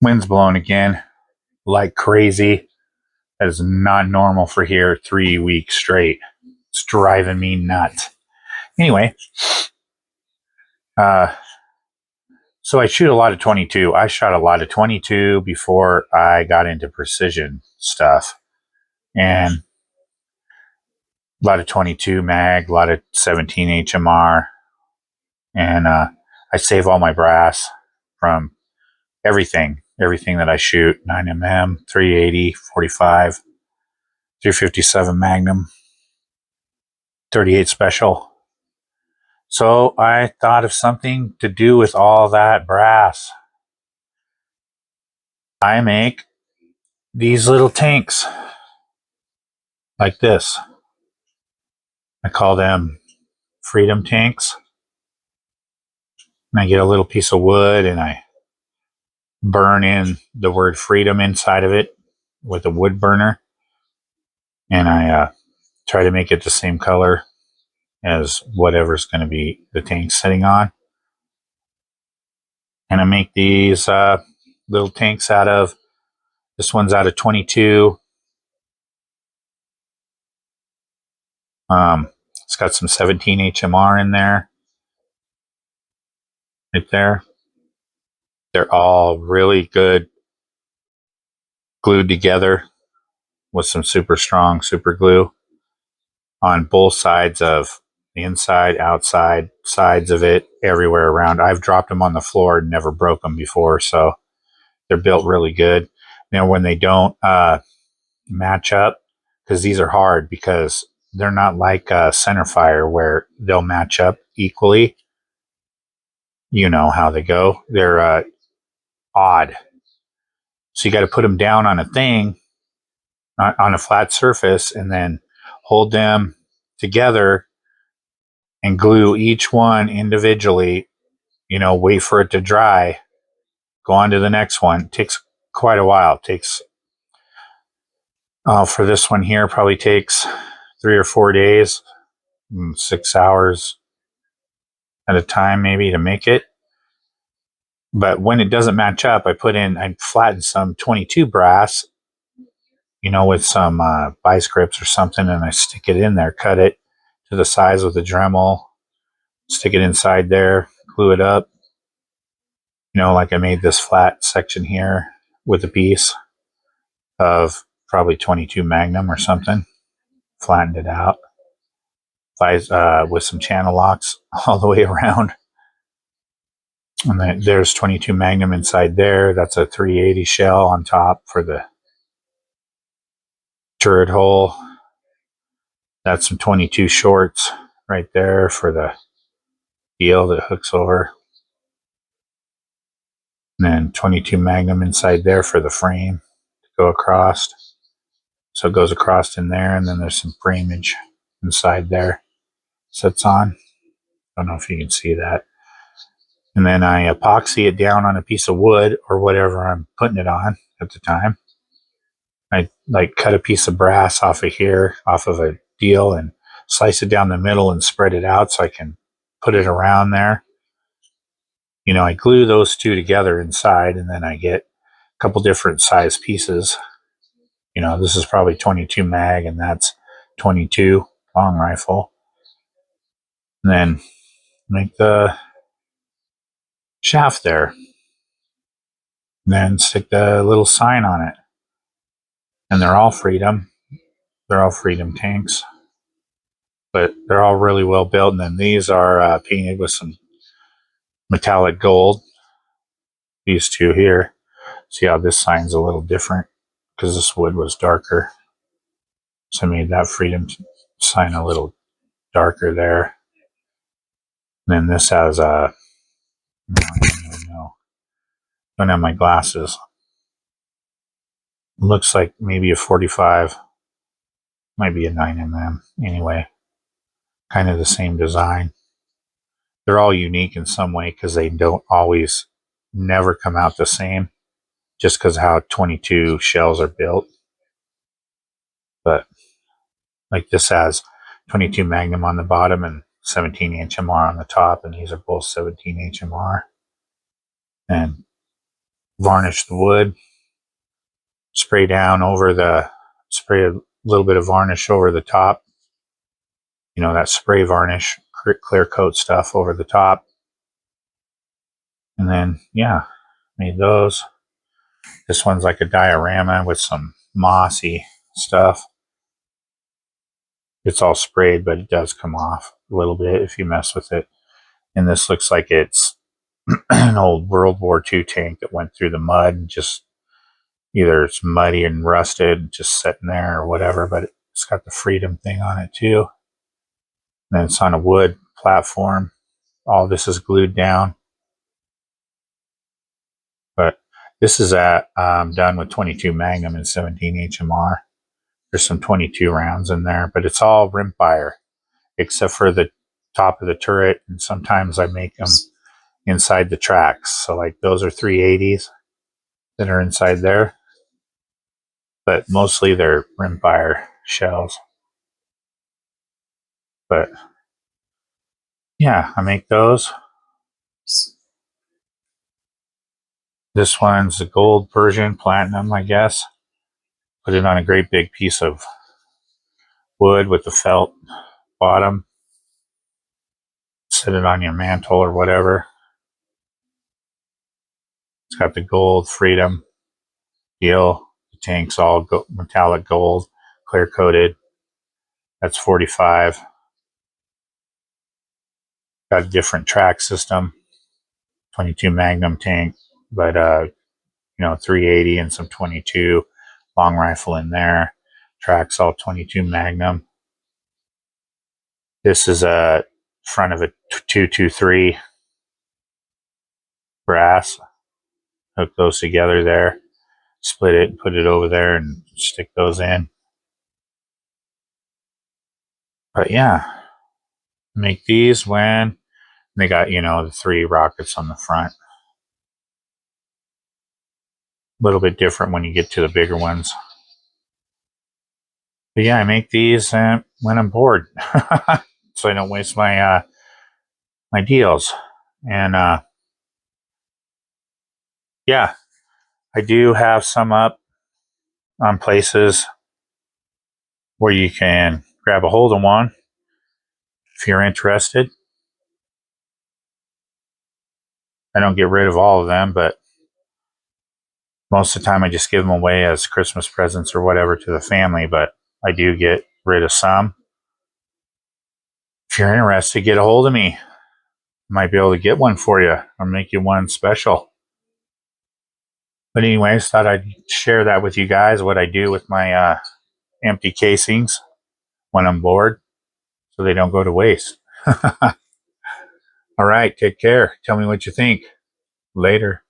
Wind's blowing again like crazy. That is not normal for here 3 weeks straight. It's driving me nuts. Anyway, uh, so I shoot a lot of 22. I shot a lot of 22 before I got into precision stuff. And a lot of 22 mag, a lot of 17 HMR. And I save all my brass from everything that I shoot: 9mm, 380, 45, 357 Magnum, 38 Special. So I thought of something to do with all that brass. I make these little tanks like this. I call them freedom tanks. And I get a little piece of wood and I burn in the word freedom inside of it with a wood burner. And I try to make it the same color as whatever's going to be the tank sitting on. And I make these little tanks out of, this one's out of 22. It's got some 17 HMR in there. Right there. They're all really good glued together with some super strong super glue on both sides of the inside, outside, sides of it, everywhere around. I've dropped them on the floor and never broke them before, so they're built really good. Now, when they don't match up, because these are hard, because they're not like Centerfire where they'll match up equally. You know how they go. They're odd. So you got to put them down on a thing, on a flat surface, and then hold them together and glue each one individually. Wait for it to dry, go on to the next one. It takes quite a while. It takes, for this one here, probably takes 3 or 4 days, 6 hours at a time maybe to make it. But when it doesn't match up, I flatten some 22 brass, with some vice grips or something, and I stick it in there, cut it to the size of the Dremel, stick it inside there, glue it up. Like I made this flat section here with a piece of probably 22 Magnum or something, flattened it out with some channel locks all the way around. And then there's 22 Magnum inside there. That's a 380 shell on top for the turret hole. That's some 22 shorts right there for the deal that hooks over. And then 22 Magnum inside there for the frame to go across. So it goes across in there, and then there's some framage inside there. Sits on. I don't know if you can see that. And then I epoxy it down on a piece of wood or whatever I'm putting it on at the time. I cut a piece of brass off of here, off of a deal, and slice it down the middle and spread it out so I can put it around there. I glue those two together inside, and then I get a couple different size pieces. This is probably 22 mag, and that's 22 long rifle. And then make the shaft there. And then stick the little sign on it. And they're all freedom. They're all freedom tanks. But they're all really well built. And then these are painted with some metallic gold. These two here. See how this sign's a little different because this wood was darker. So I made that freedom sign a little darker there. And then this has a, don't have my glasses. Looks like maybe a 45. Might be a 9mm. Anyway, kind of the same design. They're all unique in some way because they don't always never come out the same, just because of how 22 shells are built. But like this has 22 Magnum on the bottom and 17 HMR on the top, and these are both 17 HMR. And varnish the wood, spray a little bit of varnish over the top. You know, that spray varnish, clear coat stuff over the top. And then, yeah, made those. This one's like a diorama with some mossy stuff. It's all sprayed, but it does come off a little bit if you mess with it. And this looks like it's an old World War II tank that went through the mud and just either it's muddy and rusted, just sitting there or whatever, but it's got the Freedom thing on it too. And it's on a wood platform. All this is glued down. But this is done with 22 Magnum and 17 HMR. There's some 22 rounds in there, but it's all rimfire except for the top of the turret, and sometimes I make them inside the tracks. So like those are 380s that are inside there, but mostly they're rimfire shells. But yeah, I make those. This one's a gold Persian platinum, I guess. Put it on a great big piece of wood with the felt bottom. Set it on your mantle or whatever. It's got the gold Freedom deal. The tank's all metallic gold, clear coated. That's 45. Got a different track system. 22 Magnum tank, but 380 and some 22 long rifle in there. Track's all 22 Magnum. This is a front of a 223 brass. Hook those together there. Split it and put it over there and stick those in. But yeah, make these when they got, the 3 rockets on the front. A little bit different when you get to the bigger ones. But yeah, I make these when I'm bored, so I don't waste my my deals. And yeah, I do have some up on places where you can grab a hold of one if you're interested. I don't get rid of all of them, but most of the time I just give them away as Christmas presents or whatever to the family, but I do get rid of some. If you're interested, get a hold of me. I might be able to get one for you or make you one special. But anyways, thought I'd share that with you guys, what I do with my empty casings when I'm bored so they don't go to waste. All right, take care. Tell me what you think. Later.